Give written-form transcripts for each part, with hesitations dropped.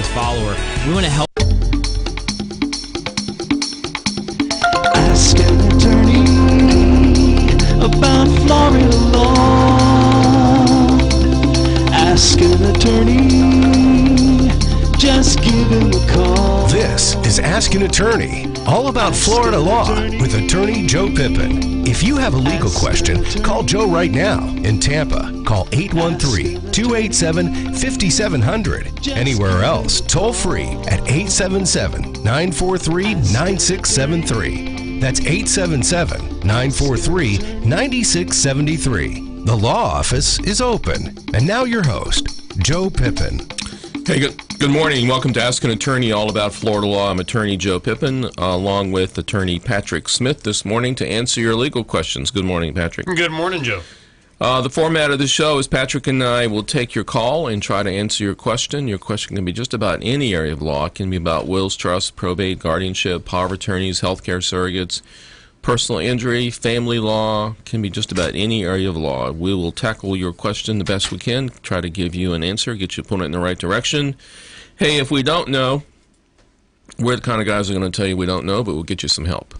avid follower. We want to help. Ask an attorney about Florida law. Ask an attorney, just give him a call. This is Ask an Attorney, all about Florida law with attorney Joe Pippen. If you have a legal question, call Joe right now. In Tampa, call 813-287-5700. Anywhere else, toll free at 877-943-9673. That's 877-943-9673. The law office is open. And now your host, Joe Pippen. Hey, good morning. Welcome to Ask an Attorney, all about Florida law. I'm attorney Joe Pippen, along with attorney Patrick Smith this morning to answer your legal questions. Good morning, Patrick. Good morning, Joe. The format of the show is Patrick and I will take your call and try to answer your question. Your question can be just about any area of law. It can be about wills, trusts, probate, guardianship, power of attorneys, healthcare surrogates, personal injury, family law. It can be just about any area of law. We will tackle your question the best we can, try to give you an answer, get you put it in the right direction. Hey, if we don't know, we're the kind of guys who are going to tell you we don't know, but we'll get you some help.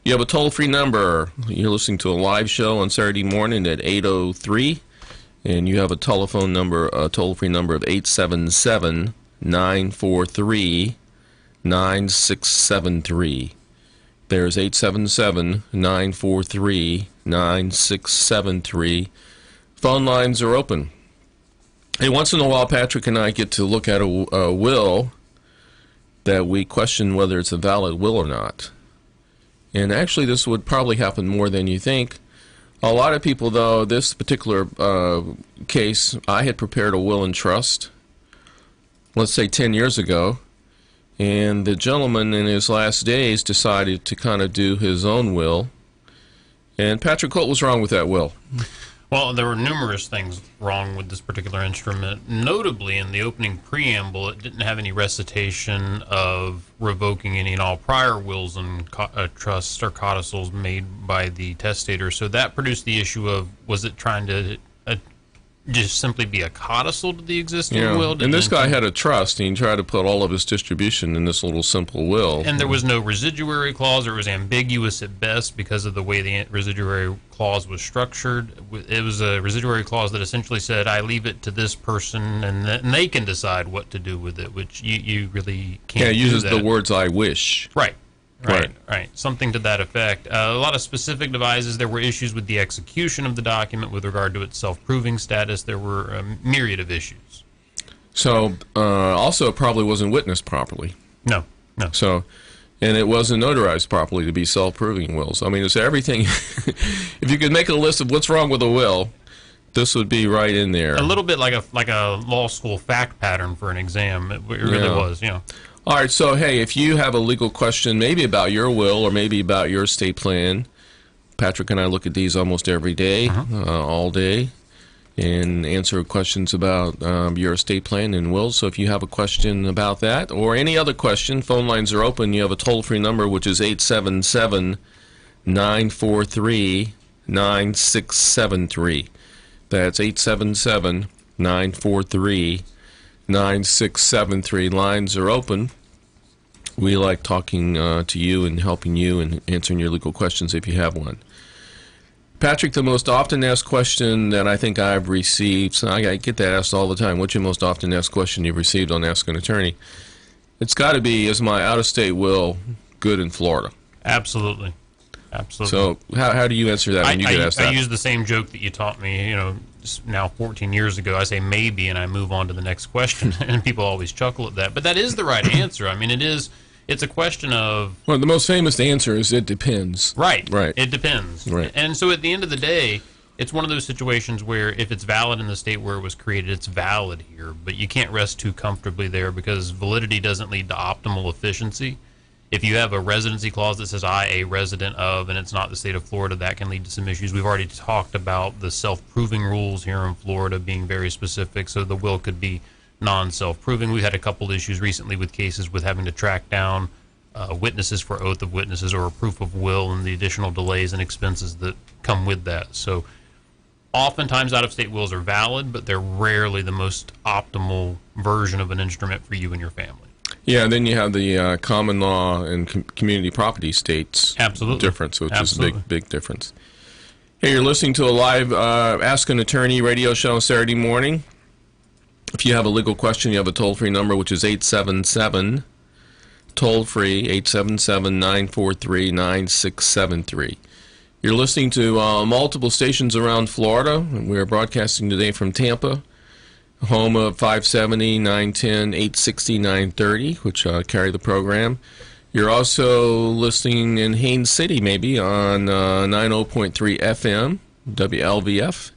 You have a toll-free number. You're listening to a live show on Saturday morning at 8:03, and you have a telephone number, a toll-free number of 877-943-9673. There's 877-943-9673. Phone lines are open. Hey, once in a while, Patrick and I get to look at a will that we question whether it's a valid will or not. And actually, this would probably happen more than you think. A lot of people, though, this particular case, I had prepared a will and trust, let's say 10 years ago. And the gentleman in his last days decided to kind of do his own will. And Patrick, what was wrong with that will? Well, there were numerous things wrong with this particular instrument. Notably, in the opening preamble, it didn't have any recitation of revoking any and all prior wills and trusts or codicils made by the testator. So that produced the issue of, was it trying to just simply be a codicil to the existing will? And this guy had a trust, and he tried to put all of his distribution in this little simple will. And there was no residuary clause, or it was ambiguous at best because of the way the residuary clause was structured. It was a residuary clause that essentially said, I leave it to this person, and they can decide what to do with it, which you really can't do. Yeah, it uses the words, I wish. Right. Something to that effect. A lot of specific devices. There were issues with the execution of the document with regard to its self-proving status. There were a myriad of issues. So, also, it probably wasn't witnessed properly. No. So, and it wasn't notarized properly to be self-proving wills. I mean, it's everything. If you could make a list of what's wrong with a will, this would be right in there. A little bit like a law school fact pattern for an exam. It really was, All right, so, hey, if you have a legal question, maybe about your will or maybe about your estate plan, Patrick and I look at these almost every day, all day, and answer questions about your estate plan and will. So if you have a question about that or any other question, phone lines are open. You have a toll-free number, which is 877-943-9673. That's 877-943-9673. Lines are open. We like talking to you and helping you and answering your legal questions if you have one. Patrick, the most often asked question that I think I've received, so I get that asked all the time, what's your most often asked question you've received on Ask an Attorney? It's got to be, is my out-of-state will good in Florida? Absolutely. So how do you answer that when you get asked that? I use the same joke that you taught me, now 14 years ago. I say maybe, and I move on to the next question, and people always chuckle at that. But that is the right answer. I mean, it's a question of... Well, the most famous answer is it depends. Right. It depends. Right. And so at the end of the day, it's one of those situations where if it's valid in the state where it was created, it's valid here. But you can't rest too comfortably there because validity doesn't lead to optimal efficiency. If you have a residency clause that says, I, a resident of, and it's not the state of Florida, that can lead to some issues. We've already talked about the self-proving rules here in Florida being very specific, so the will could be non-self-proving. We've had a couple issues recently with cases with having to track down witnesses for oath of witnesses or a proof of will and the additional delays and expenses that come with that. So Oftentimes, out-of-state wills are valid, but they're rarely the most optimal version of an instrument for you and your family. Yeah, and then you have the common law and community property states difference, which is a big difference. Hey, you're listening to a live Ask an Attorney radio show Saturday morning. If you have a legal question, you have a toll-free number, which is 877, toll-free, 877-943-9673. You're listening to multiple stations around Florida. We are broadcasting today from Tampa, home of 570, 910, 860, 930, which carry the program. You're also listening in Haines City, maybe, on 90.3 FM, WLVF.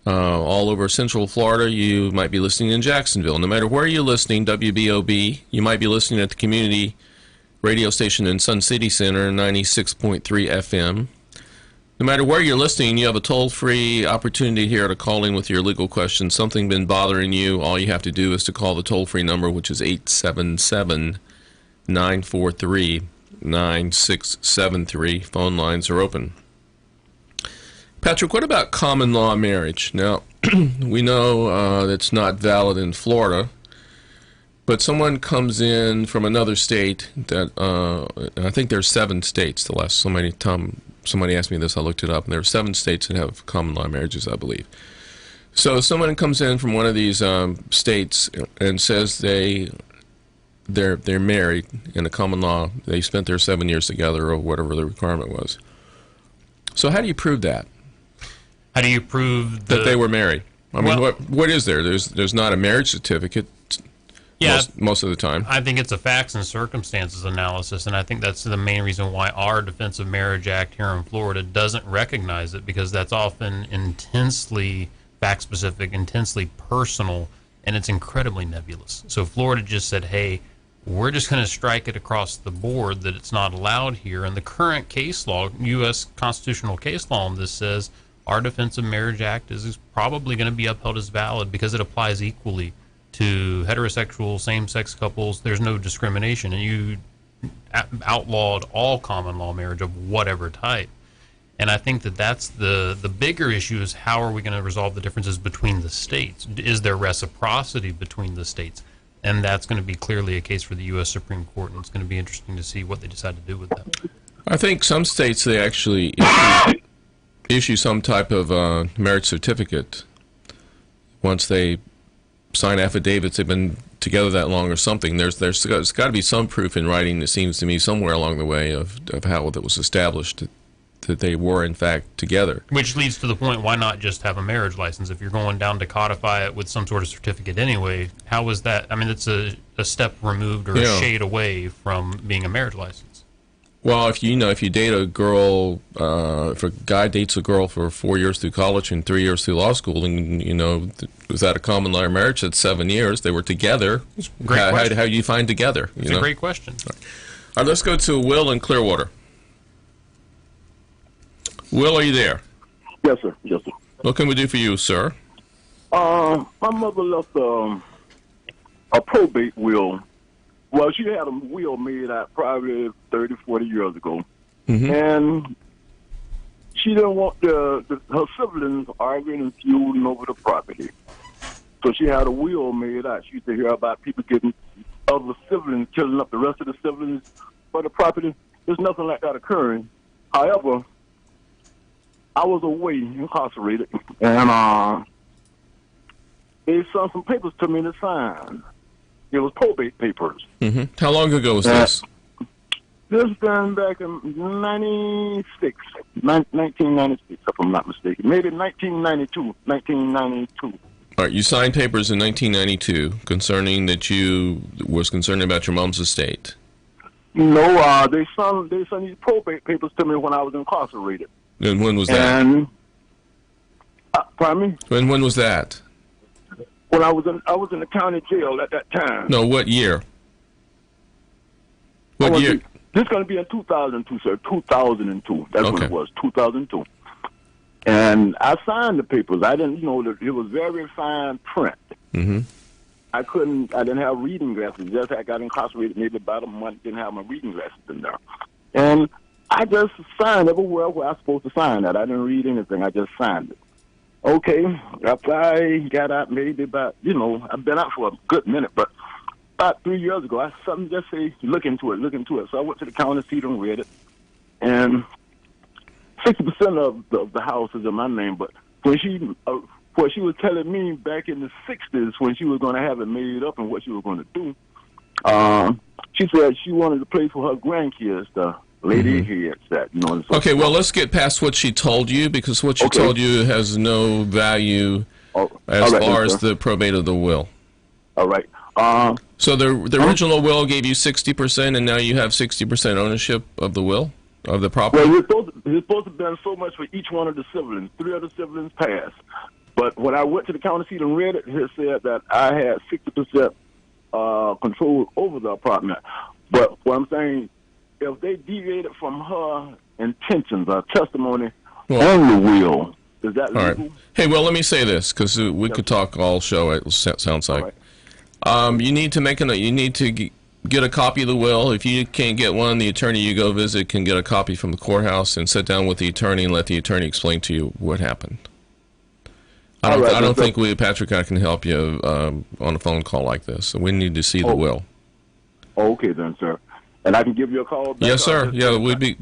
All over Central Florida, you might be listening in Jacksonville. No matter where you're listening, WBOB, you might be listening at the community radio station in Sun City Center, 96.3 FM. No matter where you're listening, you have a toll-free opportunity here to call in with your legal questions. Something been bothering you, all you have to do is to call the toll-free number, which is 877-943-9673. Phone lines are open. Patrick, what about common law marriage? Now, we know that's not valid in Florida, but someone comes in from another state that, I think there's 7 states, the last somebody asked me this, I looked it up, and there are 7 states that have common law marriages, I believe. So someone comes in from one of these states and says they're married in a common law. They spent their 7 years together or whatever the requirement was. So how do you prove that? How do you prove that they were married? I mean, what is there? There's not a marriage certificate. Yeah, most of the time. I think it's a facts and circumstances analysis, and I think that's the main reason why our Defense of Marriage Act here in Florida doesn't recognize it, because that's often intensely fact-specific, intensely personal, and it's incredibly nebulous. So Florida just said, hey, we're just going to strike it across the board that it's not allowed here, and the current case law, U.S. constitutional case law on this says our Defense of Marriage Act is probably going to be upheld as valid because it applies equally to heterosexual same-sex couples. There's no discrimination, and you outlawed all common law marriage of whatever type. And I think that that's the bigger issue is how are we going to resolve the differences between the states? Is there reciprocity between the states? And that's going to be clearly a case for the U.S. Supreme Court, and it's going to be interesting to see what they decide to do with that. I think some states, they actually issue some type of marriage certificate once they sign affidavits they've been together that long or something. There's got to be some proof in writing, it seems to me, somewhere along the way of how that was established that they were in fact together. Which leads to the point, why not just have a marriage license? If you're going down to codify it with some sort of certificate anyway, how is that? I mean, it's a step removed or a shade away from being a marriage license. Well, if you date a girl, if a guy dates a girl for 4 years through college and 3 years through law school, and was that a common law marriage? That's 7 years. They were together. How do you find together? It's a great question. All right, let's go to Will in Clearwater. Will, are you there? Yes, sir. Yes, sir. What can we do for you, sir? My mother left a probate will. Well, she had a will made out probably 30, 40 years ago. Mm-hmm. And she didn't want her siblings arguing and feuding over the property. So she had a will made out. She used to hear about people getting other siblings, killing up the rest of the siblings for the property. There's nothing like that occurring. However, I was away, incarcerated, and they sent some papers to me to sign. It was probate papers. Mm-hmm. How long ago was this? This been back in 1996, if I'm not mistaken. Maybe 1992. All right, you signed papers in 1992 concerning that you was concerned about your mom's estate. No, they sent these probate papers to me when I was incarcerated. And when was that? And pardon me? When was that? When I was in the county jail at that time. No, what year? What year? This is going to be in 2002, sir. 2002. That's when it was. 2002. And I signed the papers. I didn't know that it was very fine print. Mm-hmm. I didn't have reading glasses. Just I got incarcerated maybe about a month, didn't have my reading glasses in there. And I just signed everywhere where I was supposed to sign that. I didn't read anything. I just signed it. Okay, after I got out, maybe about, I've been out for a good minute, but about 3 years ago, I something just say, look into it. So I went to the county seat and read it, and 60% of the house is in my name. But when what she was telling me back in the 60s when she was going to have it made up and what she was going to do, she said she wanted a place for her grandkids, the lady here that, Okay, well, let's get past what she told you, because what she told you has no value as far as the probate of the will. All right. So the original will gave you 60%, and now you have 60% ownership of the will, of the property? Well, it's supposed to have been so much for each one of the siblings. 3 of the siblings passed. But when I went to the county seat and read it, it said that I had 60% control over the apartment. But what I'm saying, if they deviated from her intentions or testimony on the will, is that legal? All right. Hey, well, let me say this, because we could talk all show, it sounds like. Right. You need to get a copy of the will. If you can't get one, the attorney you go visit can get a copy from the courthouse and sit down with the attorney and let the attorney explain to you what happened. I don't think Patrick and I can help you on a phone call like this. So we need to see the will. Okay then, sir. And I can give you a call back? Yes, sir. Yeah, we'd be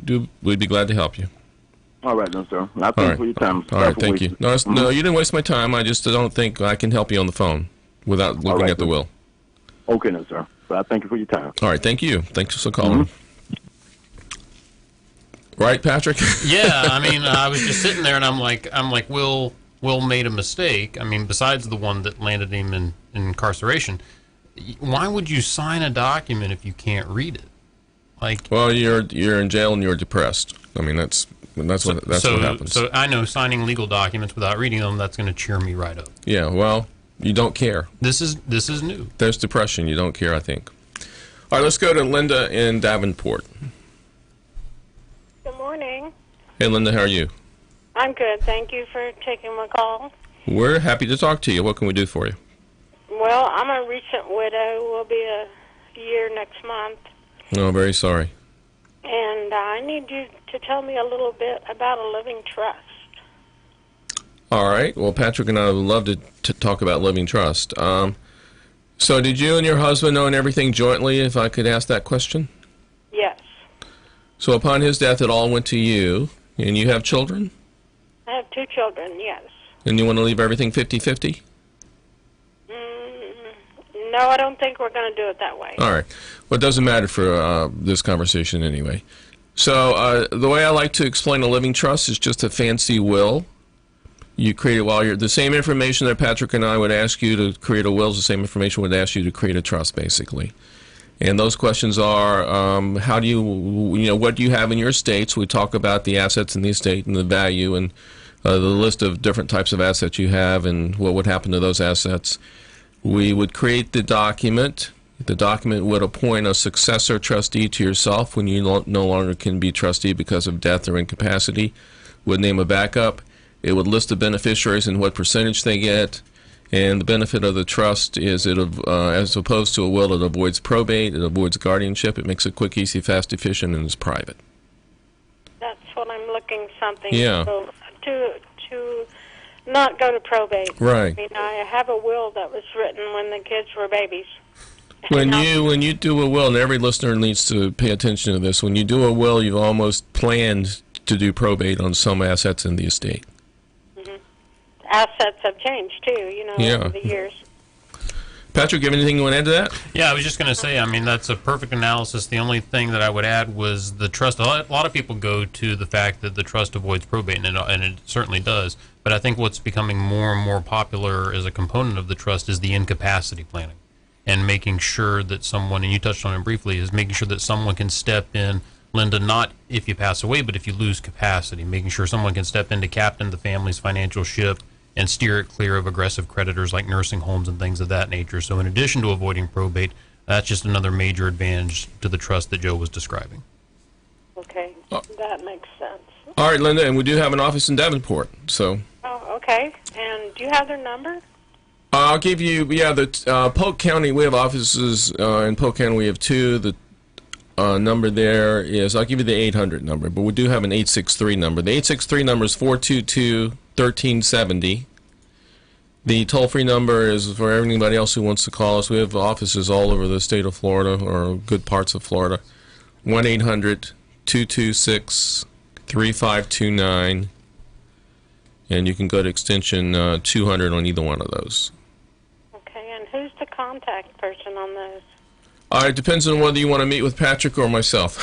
glad to help you. All right then, sir. I thank you for your time. All right, thank you. No, no, you didn't waste my time. I just don't think I can help you on the phone without looking at the will. Okay then, sir. So I thank you for your time. All right, thank you. Thanks for calling. Right, Patrick? Yeah, I mean, I was just sitting there, and I'm like, Will made a mistake. I mean, besides the one that landed him in incarceration, why would you sign a document if you can't read it? Well, you're in jail and you're depressed. I mean, that's what happens. So I know signing legal documents without reading them, that's going to cheer me right up. Yeah, well, you don't care. This is new. There's depression. You don't care, I think. All right, let's go to Linda in Davenport. Good morning. Hey, Linda, how are you? I'm good. Thank you for taking my call. We're happy to talk to you. What can we do for you? Well, I'm a recent widow. Will be a year next month. No, very sorry. And I need you to tell me a little bit about a living trust. All right. Well, Patrick and I would love to talk about living trust. So did you and your husband own everything jointly, if I could ask that question? Yes. So upon his death, it all went to you, and you have children? I have 2 children, yes. And you want to leave everything 50-50? No, I don't think we're going to do it that way. All right. Well, it doesn't matter for this conversation anyway. So the way I like to explain a living trust is just a fancy will. You create it while you're... The same information that Patrick and I would ask you to create a will is the same information we'd ask you to create a trust, basically. And those questions are, how do what do you have in your estate? So we talk about the assets in the estate and the value and the list of different types of assets you have and what would happen to those assets. We would create the document. The document would appoint a successor trustee to yourself when you no longer can be trustee because of death or incapacity. Would name a backup. It would list the beneficiaries and what percentage they get. And the benefit of the trust is as opposed to a will, it avoids probate, it avoids guardianship, it makes it quick, easy, fast, efficient, and is private. That's what I'm looking something to not go to probate. Right. I mean, I have a will that was written when the kids were babies. When you do a will, and every listener needs to pay attention to this, when you do a will, you've almost planned to do probate on some assets in the estate. Assets have changed too, over the years. Patrick, you have anything you want to add to that? Yeah, I was just going to say, I mean, that's a perfect analysis. The only thing that I would add was the trust. A lot of people go to the fact that the trust avoids probate, and it certainly does. But I think what's becoming more and more popular as a component of the trust is the incapacity planning, and making sure that someone, and you touched on it briefly, is making sure that someone can step in, Linda, not if you pass away, but if you lose capacity, making sure someone can step in to captain the family's financial ship and steer it clear of aggressive creditors like nursing homes and things of that nature. So in addition to avoiding probate, that's just another major advantage to the trust that Joe was describing. Okay, that makes sense. All right, Linda, and we do have an office in Davenport. So. Oh, okay. And do you have their number? I'll give you, the Polk County, we have offices in Polk County, we have 2. The number there is, I'll give you the 800 number, but we do have an 863 number. The 863 number is 422-1370. The toll-free number is for anybody else who wants to call us. We have offices all over the state of Florida, or good parts of Florida. 1-800-226-3529, and you can go to extension 200 on either one of those. Okay, and who's the contact person on those? It depends on whether you want to meet with Patrick or myself.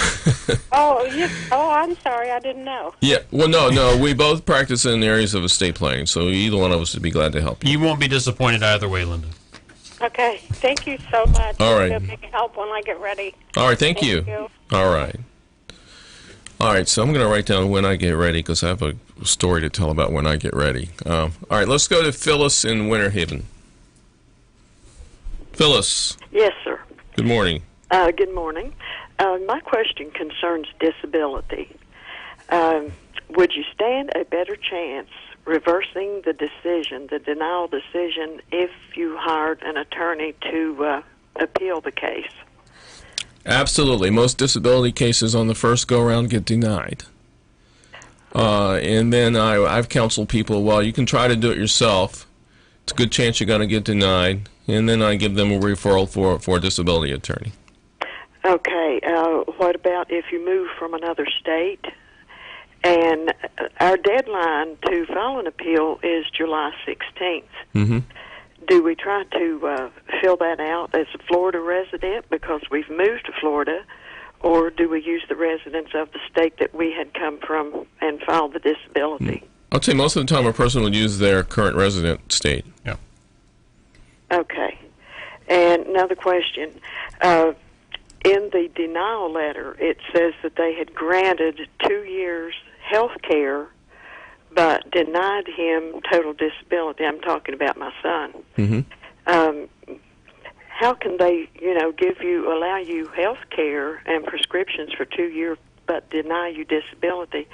Oh, I'm sorry, I didn't know. Yeah, well, no, we both practice in areas of estate planning, so either one of us would be glad to help you. You won't be disappointed either way, Linda. Okay, thank you so much. All right. It'll be a big help when I get ready. All right, thank you. All right. All right, so I'm going to write down when I get ready, because I have a story to tell about when I get ready. All right, let's go to Phyllis in Winter Haven. Phyllis. Yes, sir. Good morning. Good morning. My question concerns disability. Would you stand a better chance reversing the decision, the denial decision, if you hired an attorney to appeal the case? Absolutely. Most disability cases on the first go-around get denied. And then I've counseled people, well, you can try to do it yourself. It's a good chance you're going to get denied. And then I give them a referral for a disability attorney. Okay. What about if you move from another state? And our deadline to file an appeal is July 16th. Mm-hmm. Do we try to fill that out as a Florida resident because we've moved to Florida, or do we use the residents of the state that we had come from and file the disability? I'd say most of the time a person would use their current resident state. Yeah. Okay. And another question. In the denial letter, it says that they had granted 2 years health care but denied him total disability. I'm talking about my son. Mm-hmm. How can they, allow you health care and prescriptions for 2 years but deny you disability?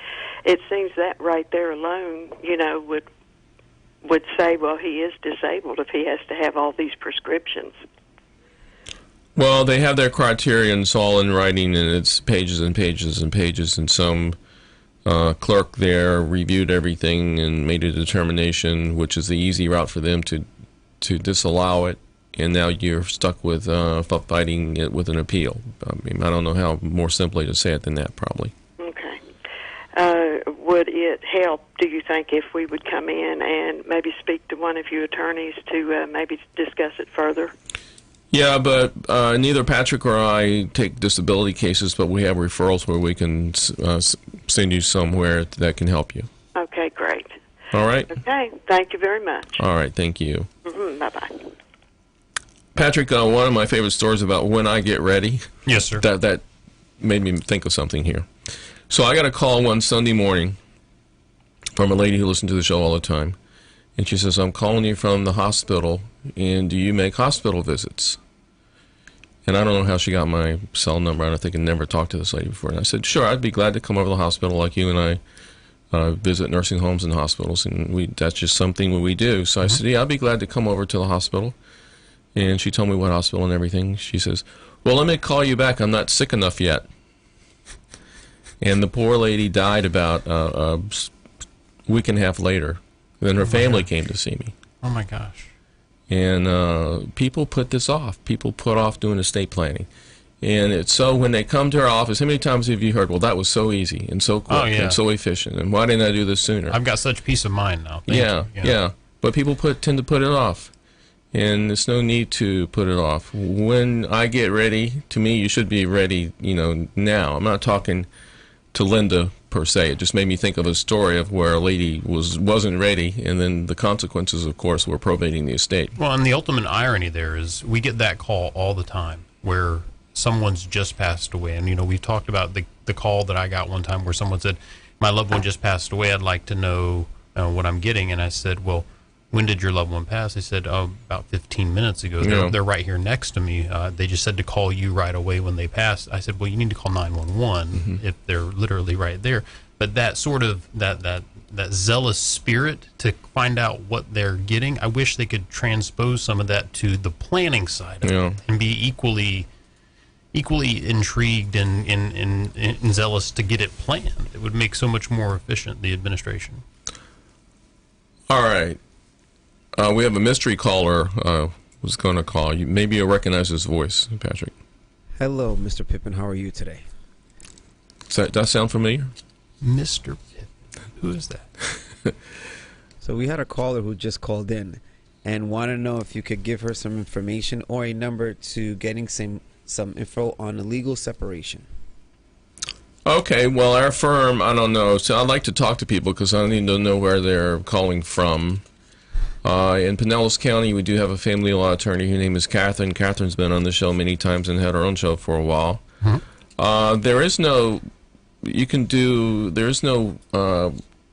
It seems that right there alone, would say, well, he is disabled if he has to have all these prescriptions. Well, they have their criteria, and it's all in writing, and it's pages and pages and pages, and some clerk there reviewed everything and made a determination, which is the easy route for them to disallow it, and now you're stuck with fighting it with an appeal. I mean, I don't know how more simply to say it than that, probably. Okay. Would it help, do you think, if we would come in and maybe speak to one of you attorneys to maybe discuss it further? Yeah, but neither Patrick or I take disability cases, but we have referrals where we can send you somewhere that can help you. Okay, great. All right? Okay, thank you very much. All right, thank you. Mm-hmm, bye-bye. Patrick, one of my favorite stories about when I get ready. Yes, sir. That made me think of something here. So I got a call one Sunday morning from a lady who listened to the show all the time. And she says, I'm calling you from the hospital, and do you make hospital visits? And I don't know how she got my cell number. I don't think I never talked to this lady before. And I said, sure, I'd be glad to come over to the hospital like you and I visit nursing homes and hospitals, and that's just something we do. So I said, yeah, I'd be glad to come over to the hospital. And she told me what hospital and everything. She says, well, let me call you back. I'm not sick enough yet. And the poor lady died about a week and a half later. Then her family came to see me. Oh, my gosh. And people put this off. People put off doing estate planning. And it's so when they come to our office, how many times have you heard, well, that was so easy and so quick and so efficient, and why didn't I do this sooner? I've got such peace of mind now. Thank you. Yeah. But people tend to put it off. And there's no need to put it off. When I get ready, to me, you should be ready, now. I'm not talking to Linda, per se. It just made me think of a story of where a lady wasn't ready, and then the consequences, of course, were probating the estate. Well, and the ultimate irony there is we get that call all the time where someone's just passed away. And, we've talked about the call that I got one time where someone said, my loved one just passed away. I'd like to know what I'm getting. And I said, well, when did your loved one pass? They said, about 15 minutes ago. They're right here next to me. They just said to call you right away when they passed. I said, well, you need to call 911 if they're literally right there. But that sort of, that zealous spirit to find out what they're getting, I wish they could transpose some of that to the planning side of it and be equally intrigued and zealous to get it planned. It would make so much more efficient, the administration. All right. We have a mystery caller who's going to call. Maybe you'll recognize his voice, Patrick. Hello, Mr. Pippen. How are you today? Does that sound familiar? Mr. Pippen. Who is that? So we had a caller who just called in and wanted to know if you could give her some information or a number to getting some info on a legal separation. Okay, well, our firm, I don't know. So I'd like to talk to people because I need to know where they're calling from. In Pinellas County, we do have a family law attorney. Her name is Catherine. Catherine's been on the show many times and had her own show for a while. There is no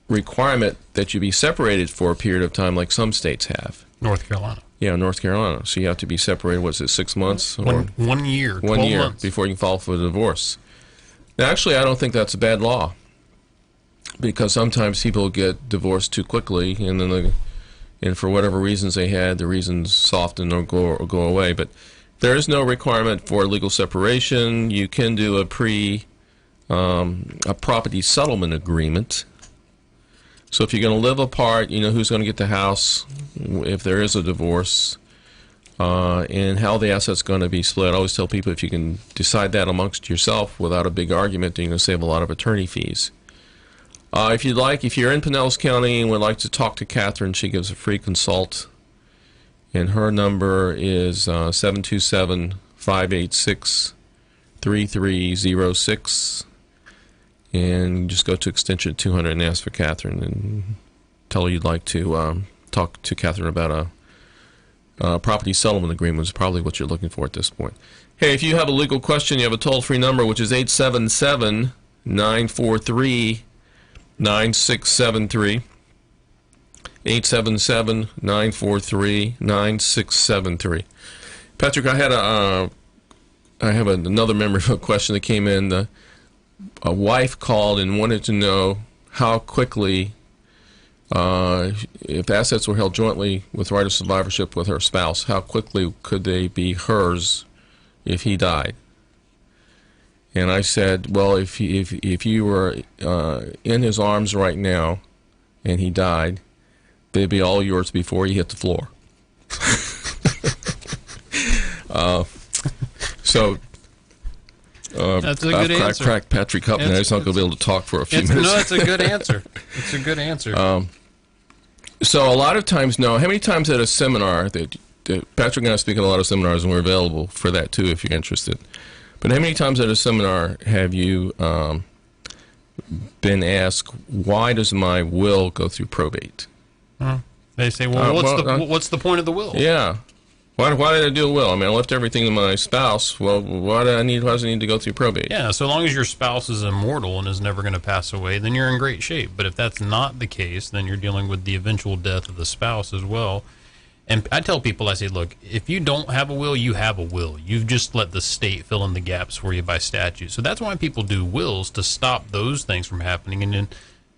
requirement that you be separated for a period of time like some states have. North Carolina. Yeah, North Carolina. So you have to be separated, what's it, 6 months? Or 1 year. 1 year months. before you can file for a divorce. Now, actually, I don't think that's a bad law because sometimes people get divorced too quickly and then and for whatever reasons they had, the reasons soften or go away. But there is no requirement for legal separation. You can do a property settlement agreement. So if you're going to live apart, you know who's going to get the house if there is a divorce, and how the asset's going to be split. I always tell people if you can decide that amongst yourself without a big argument, then you're going to save a lot of attorney fees. If you'd like, if you're in Pinellas County and would like to talk to Catherine, she gives a free consult, and her number is 727-586-3306. And just go to extension 200 and ask for Catherine and tell her you'd like to talk to Catherine about a property settlement agreement is probably what you're looking for at this point. Hey, if you have a legal question, you have a toll-free number, which is 877-943-9673. 877-943-9673. Patrick, I have another member of a question that came in. A wife called and wanted to know how quickly, if assets were held jointly with right of survivorship with her spouse, how quickly could they be hers if he died? And I said, well, if you were in his arms right now and he died, they'd be all yours before he hit the floor. That's a good answer. Crack Patrick up now. He's not going to be able to talk for a few minutes. No, it's a good answer. It's a good answer. So a lot of times, how many times at a seminar, Patrick and I speak at a lot of seminars, and we're available for that too if you're interested. But how many times at a seminar have you been asked, why does my will go through probate? They say, well, what's the point of the will? Yeah. Why did I do a will? I mean, I left everything to my spouse. Well, why does it need to go through probate? Yeah, so long as your spouse is immortal and is never going to pass away, then you're in great shape. But if that's not the case, then you're dealing with the eventual death of the spouse as well. And I tell people, I say, look, if you don't have a will, you have a will. You've just let the state fill in the gaps for you by statute. So that's why people do wills, to stop those things from happening. And then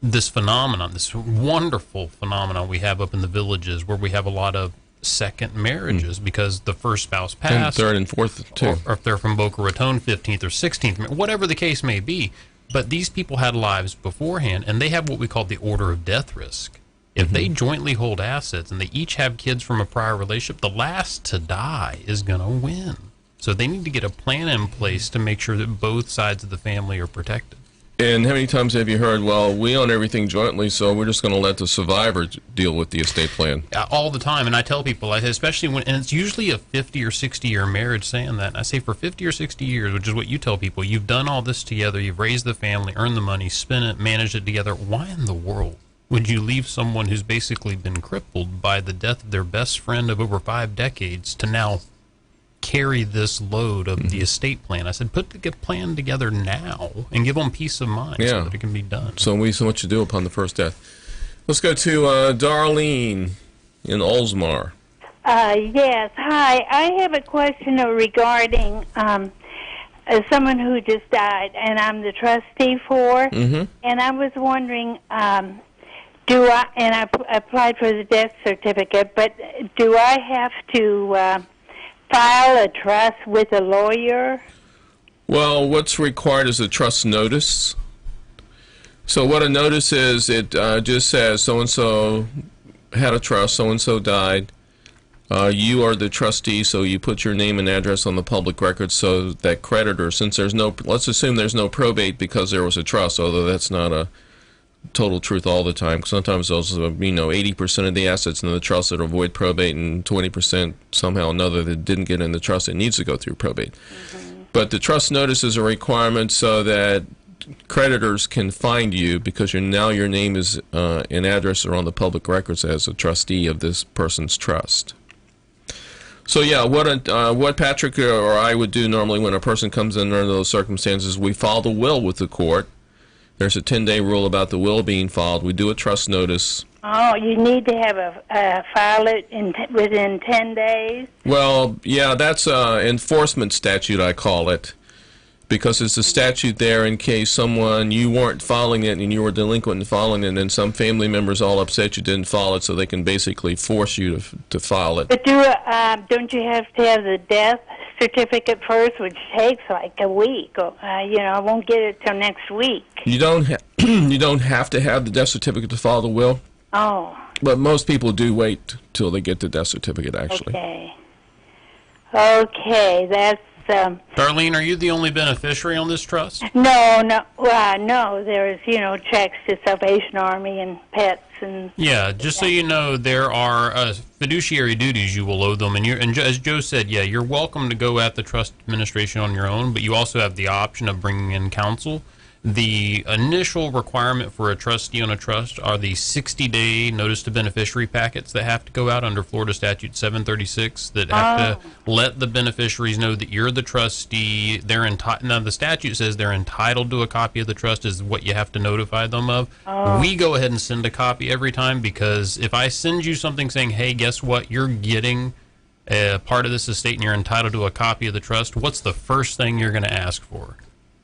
this phenomenon, this wonderful phenomenon we have up in the villages where we have a lot of second marriages because the first spouse passed. And third and fourth, too. Or if they're from Boca Raton, 15th or 16th, whatever the case may be. But these people had lives beforehand, and they have what we call the order of death risk. If they jointly hold assets and they each have kids from a prior relationship, the last to die is going to win. So they need to get a plan in place to make sure that both sides of the family are protected. And how many times have you heard, well, we own everything jointly, so we're just going to let the survivor deal with the estate plan? All the time. And I tell people, especially when, and it's usually a 50 or 60-year marriage saying that. And I say for 50 or 60 years, which is what you tell people, you've done all this together, you've raised the family, earned the money, spent it, managed it together. Why in the world would you leave someone who's basically been crippled by the death of their best friend of over 5 decades to now carry this load of the estate plan? I said, put the plan together now and give them peace of mind so that it can be done. So what you do upon the first death. Let's go to Darlene in Oldsmar. Yes, hi. I have a question regarding someone who just died, and I'm the trustee for, and I was wondering, I applied for the death certificate, but do I have to file a trust with a lawyer? Well, what's required is a trust notice. So what a notice is, it just says so-and-so had a trust, so-and-so died, you are the trustee, so you put your name and address on the public record so that creditors, since there's no, let's assume there's no probate because there was a trust, although that's not a total truth all the time. Sometimes those, 80% of the assets in the trust that avoid probate and 20% somehow or another that didn't get in the trust, it needs to go through probate. But the trust notice is a requirement so that creditors can find you because now your name is and address are on the public records as a trustee of this person's trust. So yeah, what Patrick or I would do normally when a person comes in under those circumstances, we file the will with the court. There's a 10-day rule about the will being filed. We do a trust notice. Oh, you need to have file it within 10 days? Well, yeah, that's an enforcement statute, I call it, because it's a statute there in case you weren't filing it and you were delinquent in filing it, and then some family members all upset you didn't file it, so they can basically force you to file it. But don't you have to have the death certificate first, which takes like a week? I won't get it till next week. You don't have to have the death certificate to file the will. Oh. But most people do wait till they get the death certificate, actually. Okay, that's... Darlene, are you the only beneficiary on this trust? No. No. There's, checks to Salvation Army and pets and... Yeah, just so you know, there are fiduciary duties you will owe them. And as Joe said, yeah, you're welcome to go at the trust administration on your own, but you also have the option of bringing in counsel. The initial requirement for a trustee on a trust are the 60-day notice to beneficiary packets that have to go out under Florida Statute 736 that have to let the beneficiaries know that you're the trustee. Now, the statute says they're entitled to a copy of the trust is what you have to notify them of. We go ahead and send a copy every time because if I send you something saying, hey, guess what, you're getting a part of this estate and you're entitled to a copy of the trust, what's the first thing you're going to ask for?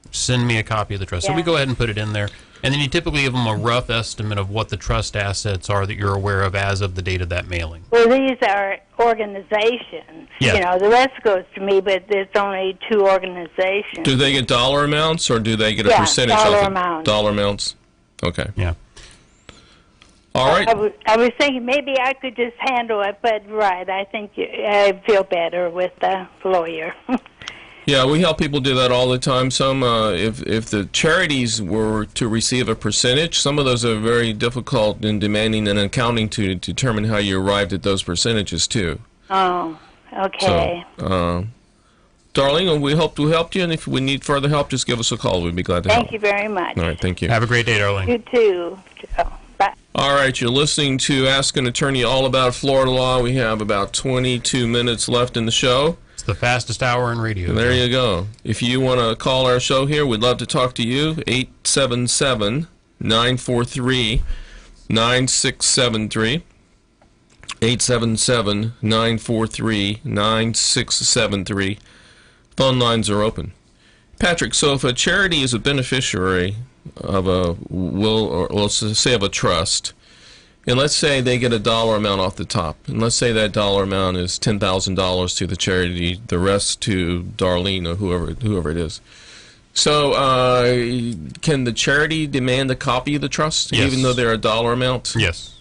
Send me a copy of the trust. So we go ahead and put it in there. And then you typically give them a rough estimate of what the trust assets are that you're aware of as of the date of that mailing. Well, these are organizations. Yeah. The rest goes to me, but there's only 2 organizations. Do they get dollar amounts or do they get a percentage dollar of it? amounts. Dollar amounts. Okay. Yeah. All right. I was thinking maybe I could just handle it, but I think I feel better with the lawyer. Yeah, we help people do that all the time. Some, if the charities were to receive a percentage, some of those are very difficult in demanding an accounting to determine how you arrived at those percentages too. Oh, okay. So, Darlene, we hope to help you, and if we need further help, just give us a call. We'd be glad to help. Thank you very much. All right, thank you. Have a great day, Darlene. You too. Bye. All right, you're listening to Ask an Attorney All About Florida Law. We have about 22 minutes left in the show. The fastest hour in radio. There you go. If you want to call our show here, we'd love to talk to you. 877-943-9673. 877-943-9673. Phone lines are open. Patrick, so if a charity is a beneficiary of a will, or let's say of a trust, and let's say they get a dollar amount off the top, and let's say that dollar amount is $10,000 to the charity, the rest to Darlene or whoever it is. So can the charity demand a copy of the trust, even though they're a dollar amount? Yes.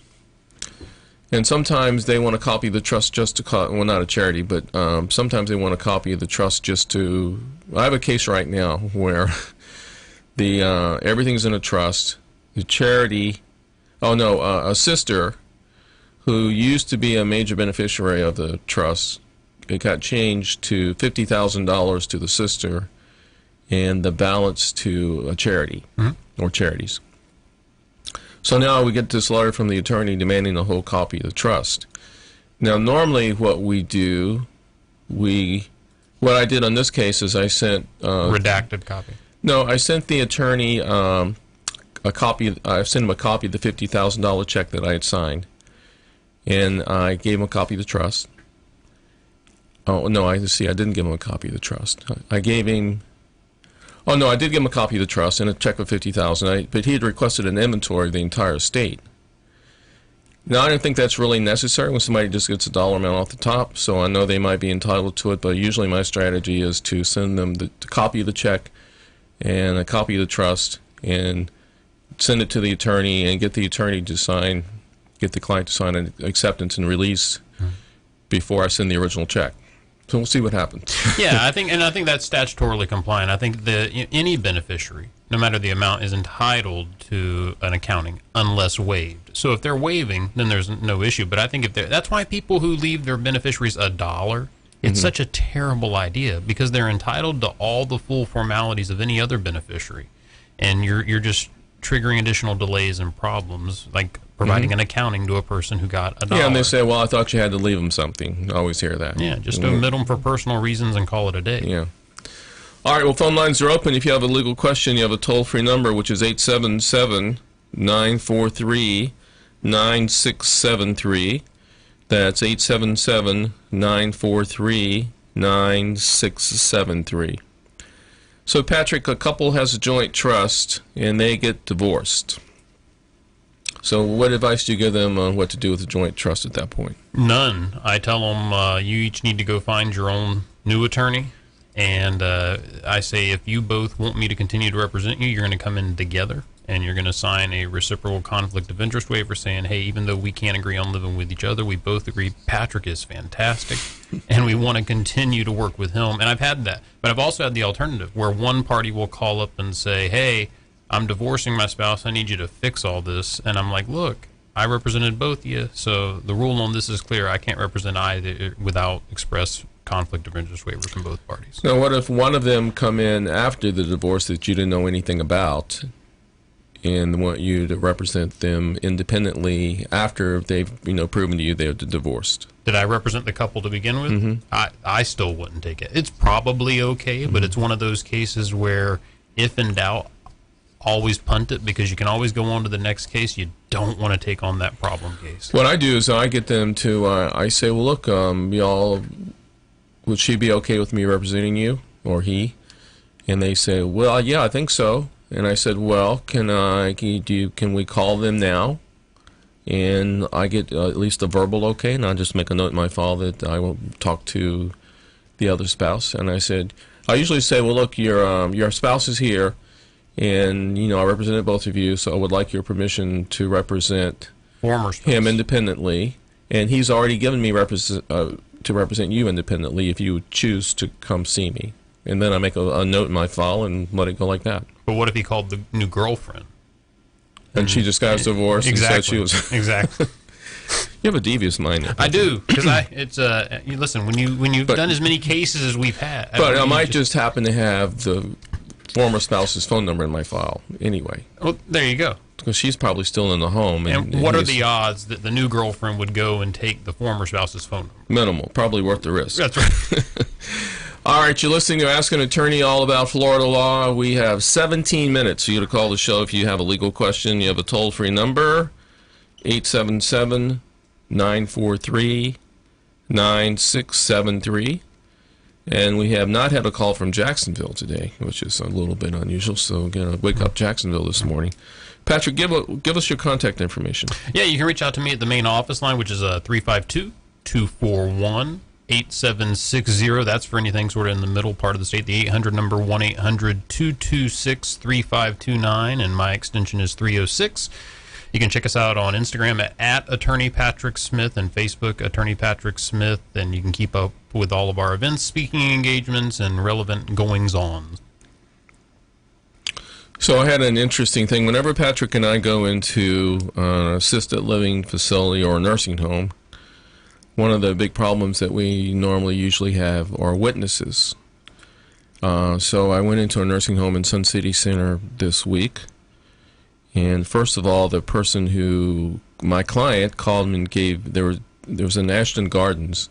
And sometimes they want a copy of the trust just to well, not a charity, but sometimes they want a copy of the trust just to... I have a case right now where everything's in a trust. The charity... a sister who used to be a major beneficiary of the trust, it got changed to $50,000 to the sister and the balance to a charity or charities. So now we get this letter from the attorney demanding the whole copy of the trust. Now normally what we do, what I did on this case is I sent... redacted copy. No, I sent the attorney... I sent him a copy of the $50,000 check that I had signed, and I gave him a copy of the trust. Oh no, I didn't give him a copy of the trust. I gave him. Oh no, I did give him a copy of the trust and a check of $50,000. But he had requested an inventory of the entire estate. Now I don't think that's really necessary when somebody just gets a dollar amount off the top. So I know they might be entitled to it, but usually my strategy is to send them the copy of the check and a copy of the trust and send it to the attorney and get the attorney to sign get the client to sign an acceptance and release before I send the original check. So we'll see what happens. Yeah, I think that's statutorily compliant. I think that any beneficiary, no matter the amount, is entitled to an accounting unless waived. So if they're waiving, then there's no issue. But I think that's why people who leave their beneficiaries $1, it's such a terrible idea, because they're entitled to all the full formalities of any other beneficiary, and you're just triggering additional delays and problems, like providing an accounting to a person who got $1. Yeah, and they say, well, I thought you had to leave them something. I always hear that. Yeah, just omit them for personal reasons and call it a day. Yeah. All right, well, phone lines are open. If you have a legal question, you have a toll-free number, which is 877-943-9673. That's 877-943-9673. So, Patrick, a couple has a joint trust, and they get divorced. So what advice do you give them on what to do with the joint trust at that point? None. I tell them you each need to go find your own new attorney. And I say, if you both want me to continue to represent you, you're going to come in together, and you're going to sign a reciprocal conflict of interest waiver saying, hey, even though we can't agree on living with each other, we both agree Patrick is fantastic, and we want to continue to work with him. And I've had that. But I've also had the alternative where one party will call up and say, hey, I'm divorcing my spouse, I need you to fix all this. And I'm like, look, I represented both of you, so the rule on this is clear. I can't represent either without express conflict of interest waiver from both parties. Now, what if one of them come in after the divorce that you didn't know anything about and want you to represent them independently after they've proven to you they're divorced? Did I represent the couple to begin with? I still wouldn't take it. It's probably okay, but it's one of those cases where, if in doubt, always punt it, because you can always go on to the next case. You don't want to take on that problem case. What I do is I get them to, I say, well, look, y'all, would she be okay with me representing you, or he? And they say, well, yeah, I think so. And I said, well, can we call them now? And I get at least a verbal okay, and I just make a note in my file that I will talk to the other spouse. And I said, I usually say, well, look, your spouse is here, and I represented both of you, so I would like your permission to represent him independently, and he's already given me to represent you independently if you would choose to come see me. And then I make a note in my file and let it go like that. But what if he called the new girlfriend? And she just got divorced and said she was... Exactly. You have a devious mind. I do, because you listen, when you've done as many cases as we've had. But I might just happen to have the former spouse's phone number in my file anyway. Well, there you go. Because she's probably still in the home. And what are the odds that the new girlfriend would go and take the former spouse's phone number? Minimal. Probably worth the risk. That's right. All right, you're listening to Ask an Attorney, all about Florida law. We have 17 minutes for you to call the show if you have a legal question. You have a toll-free number, 877-943-9673. And we have not had a call from Jacksonville today, which is a little bit unusual. So we're going to wake up Jacksonville this morning. Patrick, give us your contact information. Yeah, you can reach out to me at the main office line, which is 352-241-8760. That's for anything sort of in the middle part of the state. The 800 number, 1-800-226-3529, and my extension is 306. You can check us out on Instagram at Attorney Patrick Smith and Facebook Attorney Patrick Smith, and you can keep up with all of our events, speaking engagements, and relevant goings-on. So I had an interesting thing. Whenever Patrick and I go into an assisted living facility or a nursing home, one of the big problems that we usually have are witnesses. So I went into a nursing home in Sun City Center this week. And first of all, the person who, my client, called me and gave, there was an Ashton Gardens,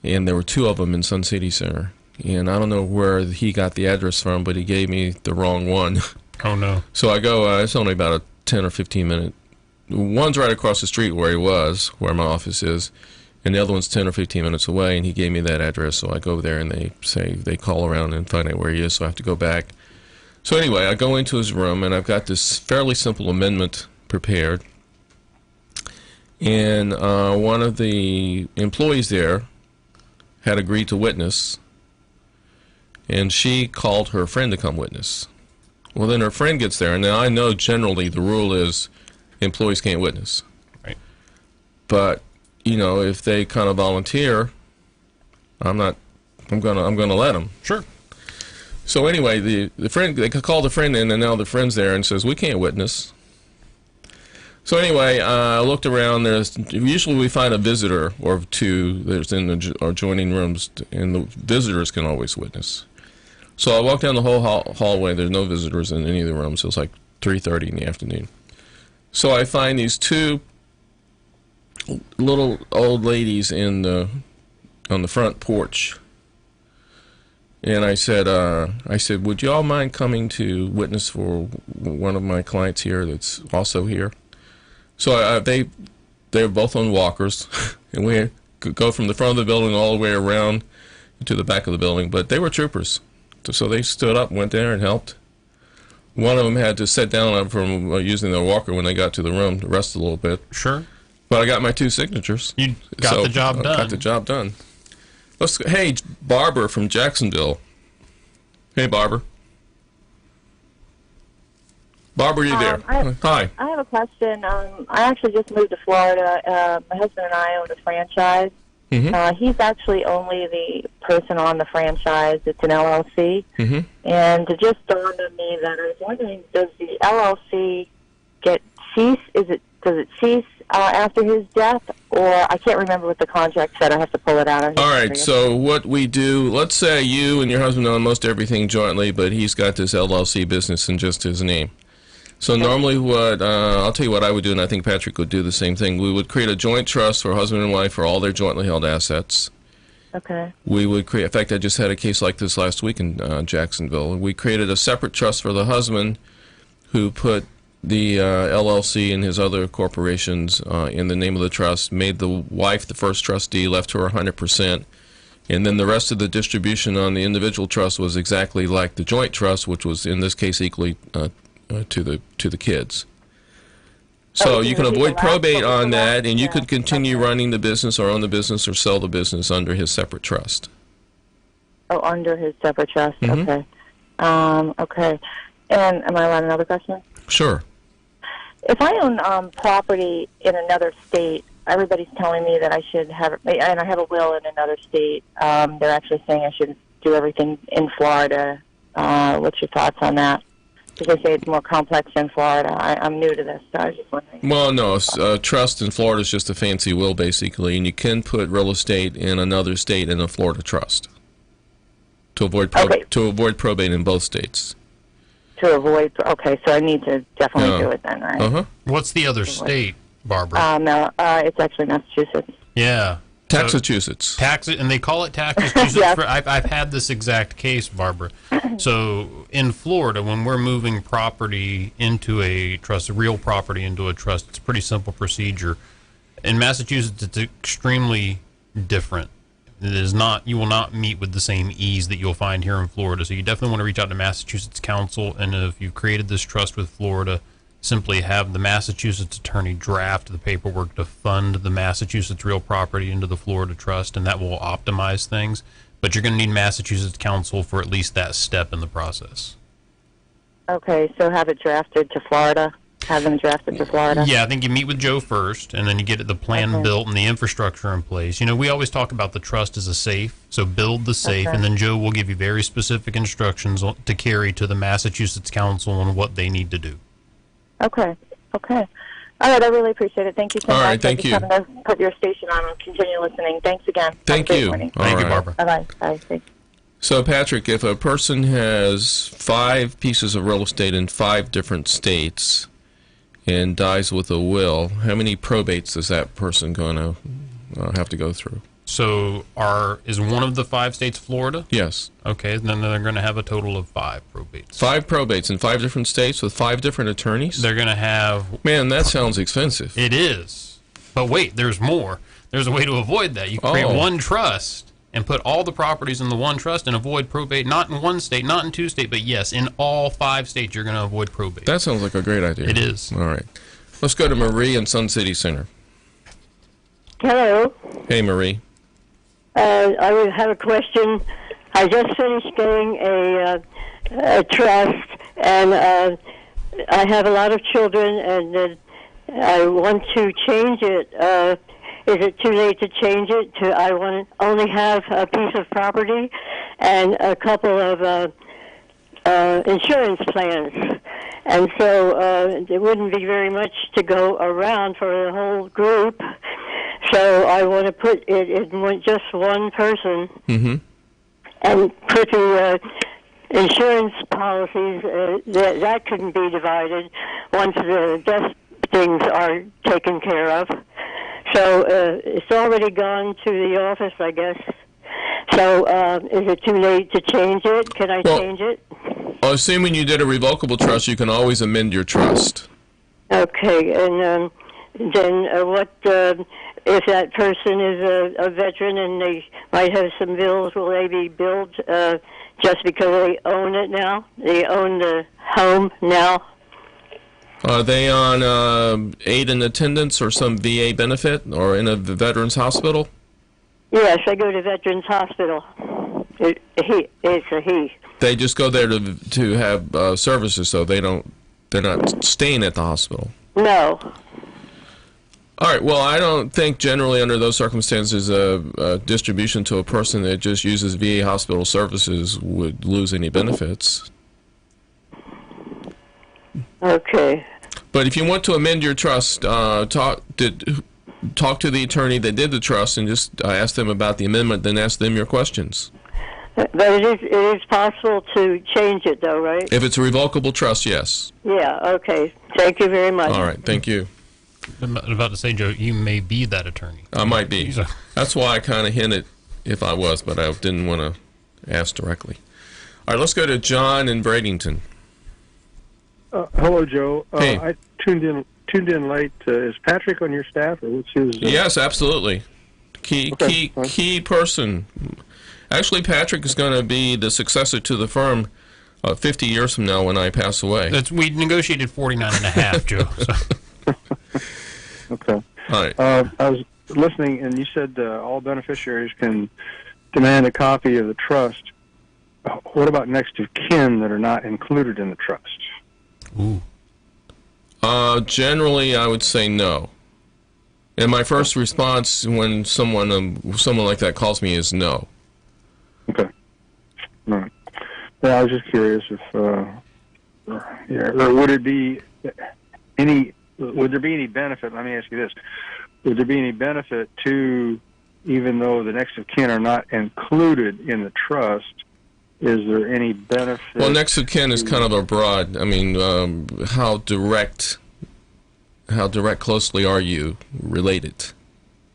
and there were two of them in Sun City Center. And I don't know where he got the address from, but he gave me the wrong one. Oh, no. So I go, it's only about a 10 or 15 minute. One's right across the street where he was, where my office is, and the other one's 10 or 15 minutes away, and he gave me that address. So I go there, and they call around and find out where he is, so I have to go back. So anyway, I go into his room, and I've got this fairly simple amendment prepared. And one of the employees there had agreed to witness, and she called her friend to come witness. Well, then her friend gets there, and now I know generally the rule is employees can't witness. Right. but if they kind of volunteer, I'm gonna let them. Sure. So anyway, the friend, they called the friend in, and now the friend's there and says, we can't witness. So anyway, I looked around. Usually we find a visitor or two that's in the adjoining rooms, and the visitors can always witness. So I walked down the whole hallway. There's no visitors in any of the rooms. It was like 3:30 in the afternoon. So I find these two little old ladies on the front porch. And I said, would you all mind coming to witness for one of my clients here that's also here? So they're both on walkers, and we could go from the front of the building all the way around to the back of the building. But they were troopers, so they stood up, went there, and helped. One of them had to sit down from using their walker when they got to the room to rest a little bit. Sure. But I got my 2 signatures. You got the job done. Got the job done. Hey, Barbara from Jacksonville. Hey, Barbara. Barbara, are you there? Hi. I have a question. I actually just moved to Florida. My husband and I own a franchise. Mm-hmm. He's actually only the person on the franchise. It's an LLC. Mm-hmm. And it just dawned on me that I was wondering, does the LLC cease? Does it cease after his death? Or I can't remember what the contract said. I have to pull it out. All right, so what we do, let's say you and your husband own most everything jointly, but he's got this LLC business in just his name. So normally I'll tell you what I would do, and I think Patrick would do the same thing. We would create a joint trust for husband and wife for all their jointly held assets. Okay. We would create, in fact, I just had a case like this last week in Jacksonville. We created a separate trust for the husband who put the LLC and his other corporations in the name of the trust, made the wife the first trustee, left her 100%, and then the rest of the distribution on the individual trust was exactly like the joint trust, which was in this case equally to the kids. So you can avoid probate on that, and you could continue running the business or own the business or sell the business under his separate trust. Oh, under his separate trust. Mm-hmm. Okay. Okay. And am I allowed another question? Sure. If I own property in another state, everybody's telling me that I should have, and I have a will in another state. They're actually saying I should do everything in Florida. What's your thoughts on that? Because they say it's more complex in Florida. I'm new to this, so I was just wondering. Well, no, trust in Florida is just a fancy will, basically, and you can put real estate in another state in a Florida trust to avoid probate in both states. To avoid, okay, so I need to definitely do it then, right? Uh-huh. What's the other state, Barbara? No, it's actually Massachusetts. Yeah. Massachusetts. And they call it Massachusetts. Yes. I've had this exact case, Barbara. So in Florida, when we're moving property into a trust, real property into a trust, it's a pretty simple procedure. In Massachusetts, it's extremely different. It is not. You will not meet with the same ease that you'll find here in Florida. So you definitely want to reach out to Massachusetts Council, and if you've created this trust with Florida, simply have the Massachusetts attorney draft the paperwork to fund the Massachusetts real property into the Florida trust, and that will optimize things. But you're going to need Massachusetts counsel for at least that step in the process. Okay, so have it drafted to Florida? Have them drafted to Florida? Yeah, I think you meet with Joe first, and then you get the plan built and the infrastructure in place. You know, we always talk about the trust as a safe, so build the safe, and then Joe will give you very specific instructions to carry to the Massachusetts council on what they need to do. Okay. All right, I really appreciate it. Thank you so much. All right, thank you. I'm going to put your station on and continue listening. Thanks again. Thank you. Thank you, Barbara. Bye-bye. Bye. Thanks. So, Patrick, if a person has 5 pieces of real estate in 5 different states and dies with a will, how many probates is that person going to have to go through? So, is one of the 5 states Florida? Yes. Okay, then they're going to have a total of 5 probates. 5 probates in 5 different states with 5 different attorneys? They're going to have... Man, that sounds expensive. It is. But wait, there's more. There's a way to avoid that. You create one trust and put all the properties in the one trust and avoid probate, not in one state, not in 2 states, but yes, in all 5 states you're going to avoid probate. That sounds like a great idea. It is. All right. Let's go to Marie in Sun City Center. Hello. Hey, Marie. I would have a question. I just finished getting a trust, and I have a lot of children, and I want to change it is it too late to change it to I want to only have a piece of property and a couple of insurance plans? And so there wouldn't be very much to go around for the whole group. So I want to put it in just one person and put the insurance policies, that couldn't be divided once the death things are taken care of. So it's already gone to the office, I guess. So is it too late to change it? Can I change it? Well, assuming you did a revocable trust, you can always amend your trust. Okay, and then what if that person is a veteran and they might have some bills? Will they be billed just because they own it now? They own the home now? Are they on aid and attendance or some VA benefit or in a veterans hospital? Yes, I go to Veterans Hospital. It's a he. They just go there to have services, so they're not staying at the hospital. No. All right. Well, I don't think generally under those circumstances a distribution to a person that just uses VA hospital services would lose any benefits. Okay. But if you want to amend your trust, talk to the attorney that did the trust and just ask them about the amendment, then ask them your questions. But it is possible to change it, though, right? If it's a revocable trust, yes. Yeah, okay. Thank you very much. All right, thank you. I'm about to say, Joe, you may be that attorney. I might be. That's why I kind of hinted if I was, but I didn't want to ask directly. All right, let's go to John in Bradenton. Hello, Joe. Hey. I tuned in late. Is Patrick on your staff, or what's his? Yes, absolutely. Key person. Actually, Patrick is going to be the successor to the firm 50 years from now when I pass away. We negotiated 49 and a half, Joe. So. Okay. All right. I was listening, and you said all beneficiaries can demand a copy of the trust. What about next of kin that are not included in the trust? Ooh. Generally, I would say no. And my first response when someone like that calls me is no. Okay. All right. Yeah, I was just curious if, or would it be any? Would there be any benefit? Let me ask you this: would there be any benefit to, even though the next of kin are not included in the trust? Is there any benefit? Well, next of kin is kind of a broad. I mean, how closely are you related?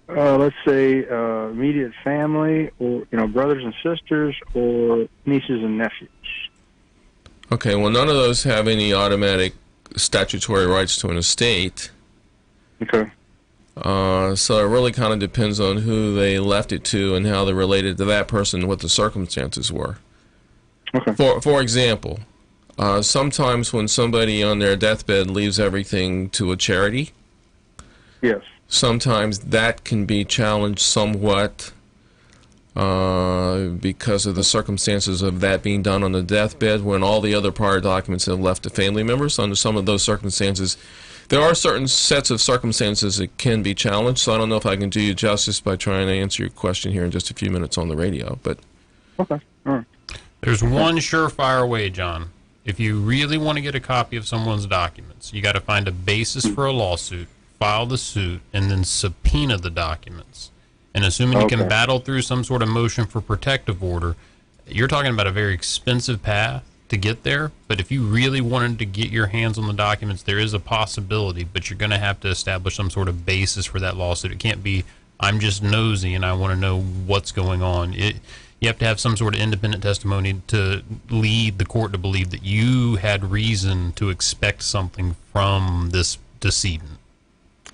Let's say immediate family, or brothers and sisters, or nieces and nephews. Okay. Well, none of those have any automatic statutory rights to an estate. Okay. So it really kind of depends on who they left it to and how they're related to that person and what the circumstances were. Okay. For example, sometimes when somebody on their deathbed leaves everything to a charity, yes, sometimes that can be challenged somewhat because of the circumstances of that being done on the deathbed when all the other prior documents have left to family members. Under some of those circumstances, there are certain sets of circumstances that can be challenged, so I don't know if I can do you justice by trying to answer your question here in just a few minutes on the radio. But okay, all right. There's one surefire way, John. If you really want to get a copy of someone's documents, you got to find a basis for a lawsuit, file the suit, and then subpoena the documents. And assuming you can battle through some sort of motion for protective order, you're talking about a very expensive path to get there. But if you really wanted to get your hands on the documents, there is a possibility, but you're going to have to establish some sort of basis for that lawsuit. It can't be, I'm just nosy and I want to know what's going on. You have to have some sort of independent testimony to lead the court to believe that you had reason to expect something from this decedent.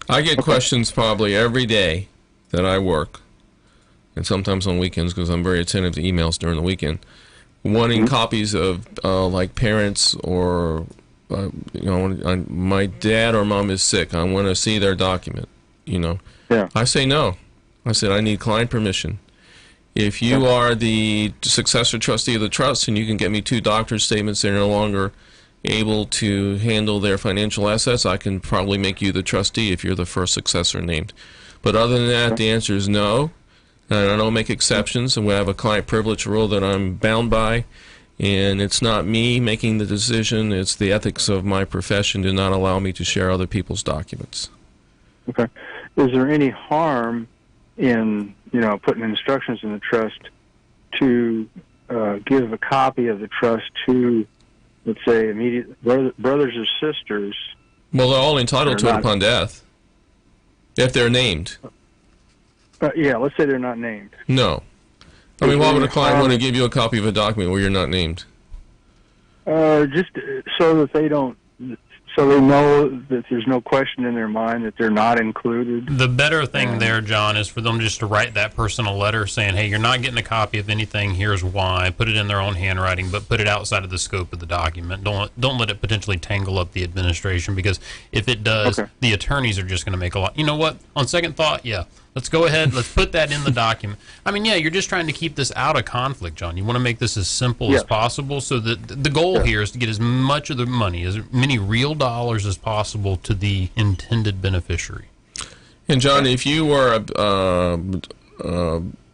I get questions probably every day that I work, and sometimes on weekends because I'm very attentive to emails during the weekend, wanting copies of like parents or my dad or mom is sick. I want to see their document. Yeah. I say no. I said I need client permission. If you are the successor trustee of the trust and you can get me 2 doctor's statements they're no longer able to handle their financial assets, I can probably make you the trustee if you're the first successor named. But other than that, the answer is no. And I don't make exceptions, and we have a client privilege rule that I'm bound by. And it's not me making the decision, it's the ethics of my profession do not allow me to share other people's documents. Okay. Is there any harm in, putting instructions in the trust to give a copy of the trust to, let's say, immediate brothers or sisters? Well, they're all entitled to it upon death, if they're named. Yeah, let's say they're not named. No. I mean, why would a client want to give you a copy of a document where you're not named? Just so that they don't, so they know that there's no question in their mind that they're not included. The better thing there, John, is for them just to write that person a letter saying, hey, you're not getting a copy of anything, here's why. Put it in their own handwriting, but put it outside of the scope of the document. Don't let it potentially tangle up the administration, because if it does, the attorneys are just going to make a lot. You know what? On second thought, yeah. Let's go ahead. Let's put that in the document. I mean, yeah, you're just trying to keep this out of conflict, John. You want to make this as simple as possible, so that the goal here is to get as much of the money, as many real dollars as possible to the intended beneficiary. And John, if you were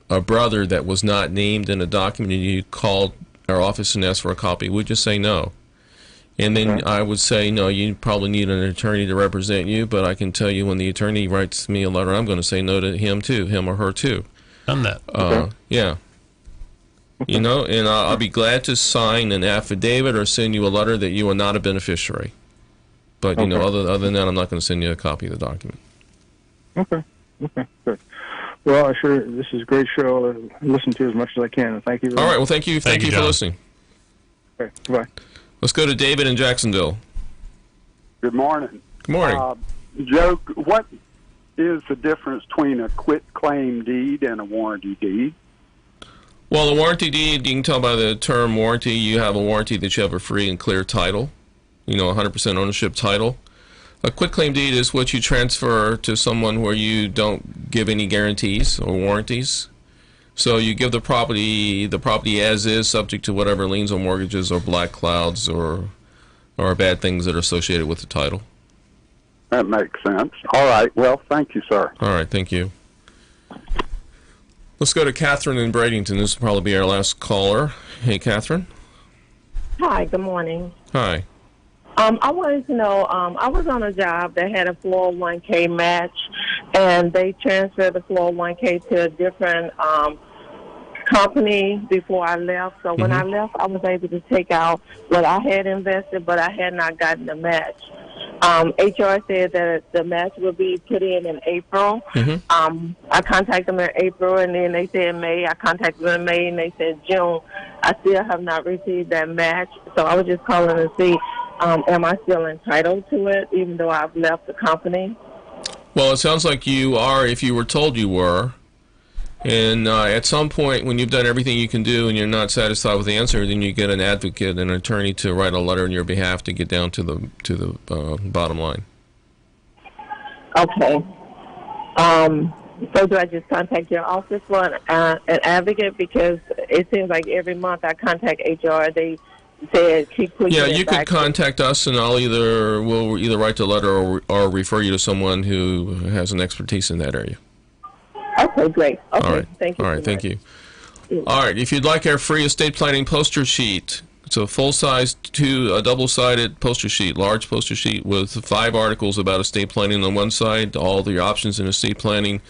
a brother that was not named in a document and you called our office and asked for a copy, we'd just say no. And then I would say, no, you probably need an attorney to represent you, but I can tell you when the attorney writes me a letter, I'm going to say no to him too, him or her too. Done that. Yeah. And I'll be glad to sign an affidavit or send you a letter that you are not a beneficiary. But, other than that, I'm not going to send you a copy of the document. Okay, good. Well, this is a great show. I listen to as much as I can. Thank you very much. All right, well, thank you for listening. Okay, bye. Let's go to David in Jacksonville. Good morning. Good morning. Joe, what is the difference between a quitclaim deed and a warranty deed? Well, a warranty deed, you can tell by the term warranty, you have a warranty that you have a free and clear title, 100% ownership title. A quitclaim deed is what you transfer to someone where you don't give any guarantees or warranties. So you give the property as is, subject to whatever liens or mortgages or black clouds or bad things that are associated with the title. That makes sense. All right. Well, thank you, sir. All right. Thank you. Let's go to Catherine in Bradenton. This will probably be our last caller. Hey, Catherine. Hi. Good morning. Hi. I wanted to know, I was on a job that had a 401k match, and they transferred the 401k to a different company before I left. So when I left, I was able to take out what I had invested, but I had not gotten the match. HR said that the match would be put in April. I contacted them in April, and then they said May. I contacted them in May, and they said June. I still have not received that match, so I was just calling to see, am I still entitled to it, even though I've left the company? Well, it sounds like you are if you were told you were. And at some point, when you've done everything you can do and you're not satisfied with the answer, then you get an advocate, an attorney to write a letter on your behalf to get down to the bottom line. Okay. So do I just contact your office for an advocate? Because it seems like every month I contact HR, they said keep pushing. Yeah, you could contact us, and we'll either write the letter or refer you to someone who has an expertise in that area. Okay, great. Okay, all right. Thank you. All right, thank you. All right, if you'd like our free estate planning poster sheet, it's a full-size double-sided poster sheet, large poster sheet with 5 articles about estate planning on one side, all the options in estate planning,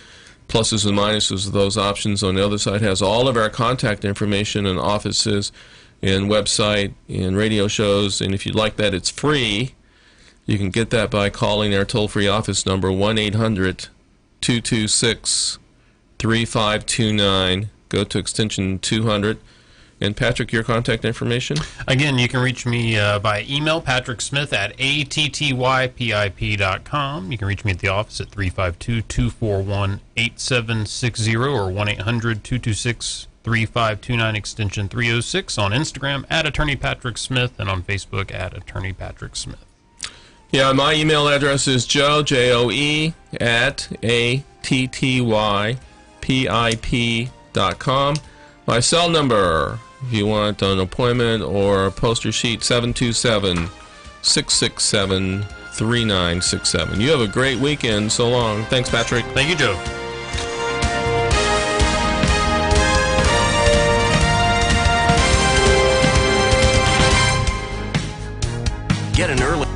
pluses and minuses of those options. On the other side has all of our contact information and offices and website and radio shows, and if you'd like that, it's free. You can get that by calling our toll-free office number, 1-800-226-3529. Go to extension 200. And Patrick, your contact information? Again, you can reach me by email, patricksmith@attypip.com. You can reach me at the office at 352-241-8760 or 1-800-226-3529 extension 306. On Instagram at Attorney Patrick Smith, and on Facebook at Attorney Patrick Smith. Yeah, my email address is Joe, @attypip.com. My cell number, if you want an appointment or a poster sheet, 727-667-3000. 3967. You have a great weekend. So long. Thanks, Patrick. Thank you, Joe. Get an early